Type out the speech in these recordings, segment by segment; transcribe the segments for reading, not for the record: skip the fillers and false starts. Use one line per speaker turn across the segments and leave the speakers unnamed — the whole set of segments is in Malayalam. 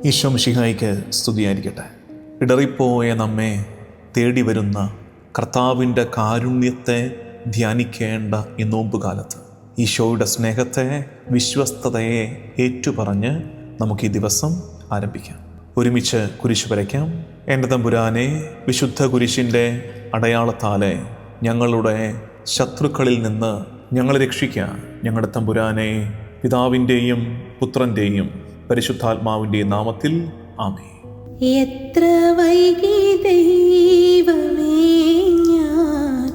ഈശോ മിശിഹായ്ക്ക് സ്തുതിയായിരിക്കട്ടെ. ഇടറിപ്പോയ നമ്മെ തേടി വരുന്ന കർത്താവിൻ്റെ കാരുണ്യത്തെ ധ്യാനിക്കേണ്ട ഈ നോമ്പുകാലത്ത് ഈശോയുടെ സ്നേഹത്തെ, വിശ്വസ്തതയെ ഏറ്റുപറഞ്ഞ് നമുക്ക് ഈ ദിവസം ആരംഭിക്കാം. ഒരുമിച്ച് കുരിശ് വരയ്ക്കാം. എൻ്റെ തമ്പുരാനെ, വിശുദ്ധ കുരിശിൻ്റെ അടയാളത്താലെ ഞങ്ങളുടെ ശത്രുക്കളിൽ നിന്ന് ഞങ്ങളെ രക്ഷിക്കുക. ഞങ്ങളുടെ തമ്പുരാനെ, പിതാവിൻ്റെയും പുത്രൻ്റെയും പരിശുദ്ധാത്മാവിൻ്റെയും നാമത്തിൽ ആമേൻ.
എത്ര വൈകി ദൈവമേ ഞാൻ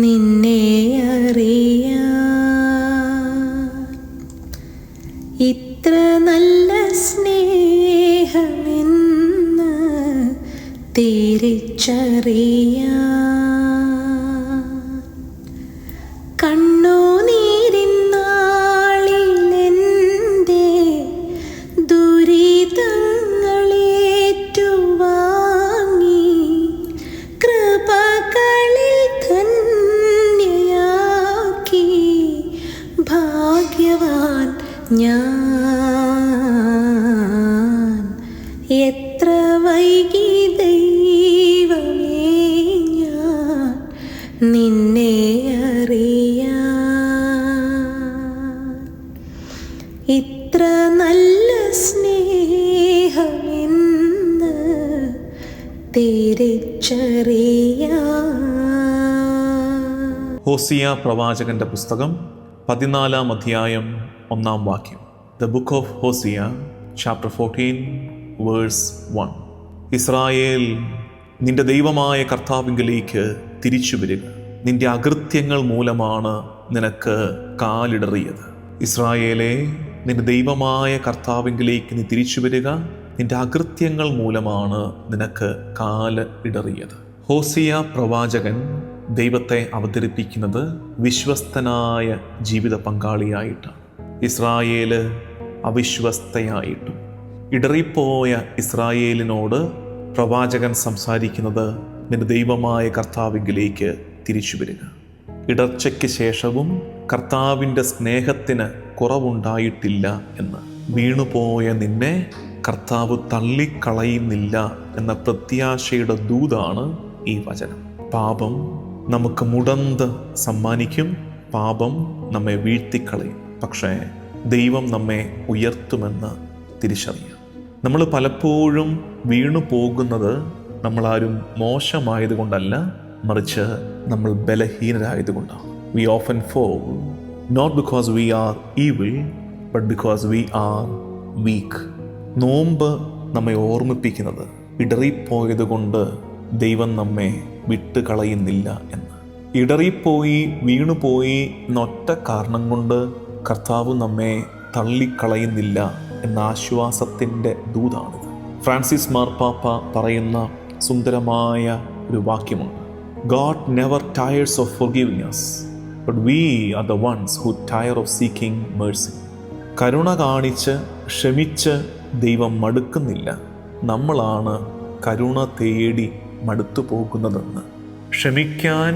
നിന്നെ അറിയാൻ, ഇത്ര നല്ല സ്നേഹമെന്ന് തിരിച്ചറിയാൻ, ഞാൻ എത്ര വൈകി ദൈവമേ ഞാൻ നിന്നെ അറിയാൻ, ഇത്ര നല്ല സ്നേഹമെന്ന് തിരിച്ചറിയാൻ.
ഹോസിയ പ്രവാചകന്റെ പുസ്തകം 14-ാം അധ്യായം 1-ാം വാക്യം. The book of Hosea, chapter 14, verse 1. Israel, നിന്റെ ദൈവമായ കർത്താവിങ്കലേക്ക് തിരിച്ചു വരിക. നിന്റെ അകൃത്യങ്ങൾ മൂലമാണ് നിനക്ക് കാലിടറിയത്. ഇസ്രായേലെ, നിന്റെ ദൈവമായ കർത്താവിങ്കലേക്ക് നീ തിരിച്ചു വരിക. നിന്റെ അകൃത്യങ്ങൾ മൂലമാണ് നിനക്ക് കാല് ഇടറിയത്. ഹോസിയ പ്രവാചകൻ ദൈവത്തെ അവതരിപ്പിക്കുന്നത് വിശ്വസ്തനായ ജീവിത പങ്കാളിയായിട്ടാണ്. ഇസ്രായേല് അവിശ്വസ്തയായിട്ടും ഇടറിപ്പോയ ഇസ്രായേലിനോട് പ്രവാചകൻ സംസാരിക്കുന്നത് നിന്റെ ദൈവമായ കർത്താവിങ്കലേക്ക് തിരിച്ചു വരിക. ഇടർച്ചയ്ക്ക് ശേഷവും കർത്താവിൻ്റെ സ്നേഹത്തിന് കുറവുണ്ടായിട്ടില്ല എന്ന്, വീണുപോയ നിന്നെ കർത്താവ് തള്ളിക്കളയുന്നില്ല എന്ന പ്രത്യാശയുടെ ദൂതാണ് ഈ വചനം. പാപം നമുക്ക് മുടന്ത് സമ്മാനിക്കും, പാപം നമ്മെ വീഴ്ത്തിക്കളയും. പക്ഷേ ദൈവം നമ്മെ ഉയർത്തുമെന്ന് തിരിച്ചറിയാം. നമ്മൾ പലപ്പോഴും വീണു പോകുന്നത് നമ്മളാരും മോശമായതുകൊണ്ടല്ല, മറിച്ച് നമ്മൾ ബലഹീനരായതുകൊണ്ടാണ്. We often fall not because we are evil, but because we are weak. നോമ്പ് നമ്മെ ഓർമ്മിപ്പിക്കുന്നത് ഇടറിപ്പോയത് കൊണ്ട് ദൈവം നമ്മെ വിട്ടുകളയുന്നില്ല എന്ന്. ഇടറിപ്പോയി, വീണുപോയി എന്നൊറ്റ കാരണം കൊണ്ട് കർത്താവ് നമ്മെ തള്ളിക്കളയുന്നില്ല എന്ന ആശ്വാസത്തിൻ്റെ ദൂതാണിത്. ഫ്രാൻസിസ് മാർപ്പാപ്പ പറയുന്ന സുന്ദരമായ ഒരു വാക്യമുണ്ട്. God never tires of forgiving us, but we are the ones who tire of seeking mercy. കരുണ കാണിച്ച് ക്ഷമിച്ച് ദൈവം മടുക്കുന്നില്ല, നമ്മളാണ് കരുണ തേടി മടുത്തു പോകുന്നതെന്ന്. ക്ഷമിക്കാൻ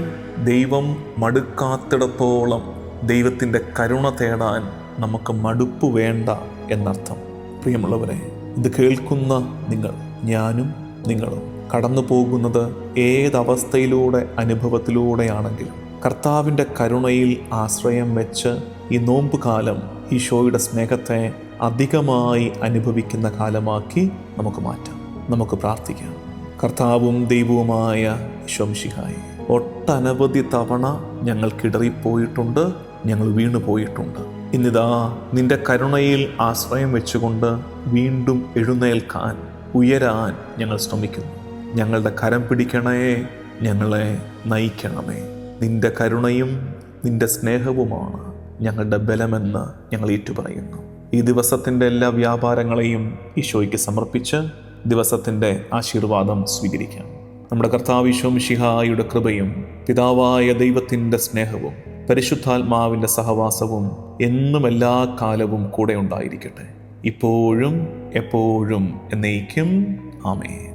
ദൈവം മടുക്കാത്തിടത്തോളം ദൈവത്തിൻ്റെ കരുണ തേടാൻ നമുക്ക് മടുപ്പ് വേണ്ട എന്നർത്ഥം. പ്രിയമുള്ളവരെ, ഇത് കേൾക്കുന്ന നിങ്ങൾ, ഞാനും നിങ്ങളും കടന്നു പോകുന്നത് ഏതവസ്ഥയിലൂടെ, അനുഭവത്തിലൂടെയാണെങ്കിലും കർത്താവിൻ്റെ കരുണയിൽ ആശ്രയം വെച്ച് ഈ നോമ്പുകാലം ഈശോയുടെ സ്നേഹത്തെ അധികമായി അനുഭവിക്കുന്ന കാലമാക്കി നമുക്ക് മാറ്റാം. നമുക്ക് പ്രാർത്ഥിക്കാം. കർത്താവും ദൈവവുമായ ഈശോ മിശിഹായേ, ഒട്ടനവധി തവണ ഞങ്ങൾക്കിടറിപ്പോയിട്ടുണ്ട്, ഞങ്ങൾ വീണുപോയിട്ടുണ്ട്. ഇന്നിതാ നിന്റെ കരുണയിൽ ആശ്രയം വെച്ചുകൊണ്ട് വീണ്ടും എഴുന്നേൽക്കാൻ, ഉയരാൻ ഞങ്ങൾ ശ്രമിക്കുന്നു. ഞങ്ങളുടെ കരം പിടിക്കണേ, ഞങ്ങളെ നയിക്കണമേ. നിന്റെ കരുണയും നിന്റെ സ്നേഹവുമാണ് ഞങ്ങളുടെ ബലമെന്ന് ഞങ്ങൾ ഏറ്റുപറയുന്നു. ഈ ദിവസത്തിൻ്റെ എല്ലാ വ്യാപാരങ്ങളെയും ഈശോയ്ക്ക് സമർപ്പിച്ച് ദിവസത്തിൻ്റെ ആശീർവാദം സ്വീകരിക്കാം. നമ്മുടെ കർത്താവ് ഈശോ മിശിഹായുടെ കൃപയും പിതാവായ ദൈവത്തിൻ്റെ സ്നേഹവും പരിശുദ്ധാത്മാവിൻ്റെ സഹവാസവും എന്നും എല്ലാ കാലവും കൂടെ ഉണ്ടായിരിക്കട്ടെ, ഇപ്പോഴും എപ്പോഴും എന്നേക്കും. ആമേൻ.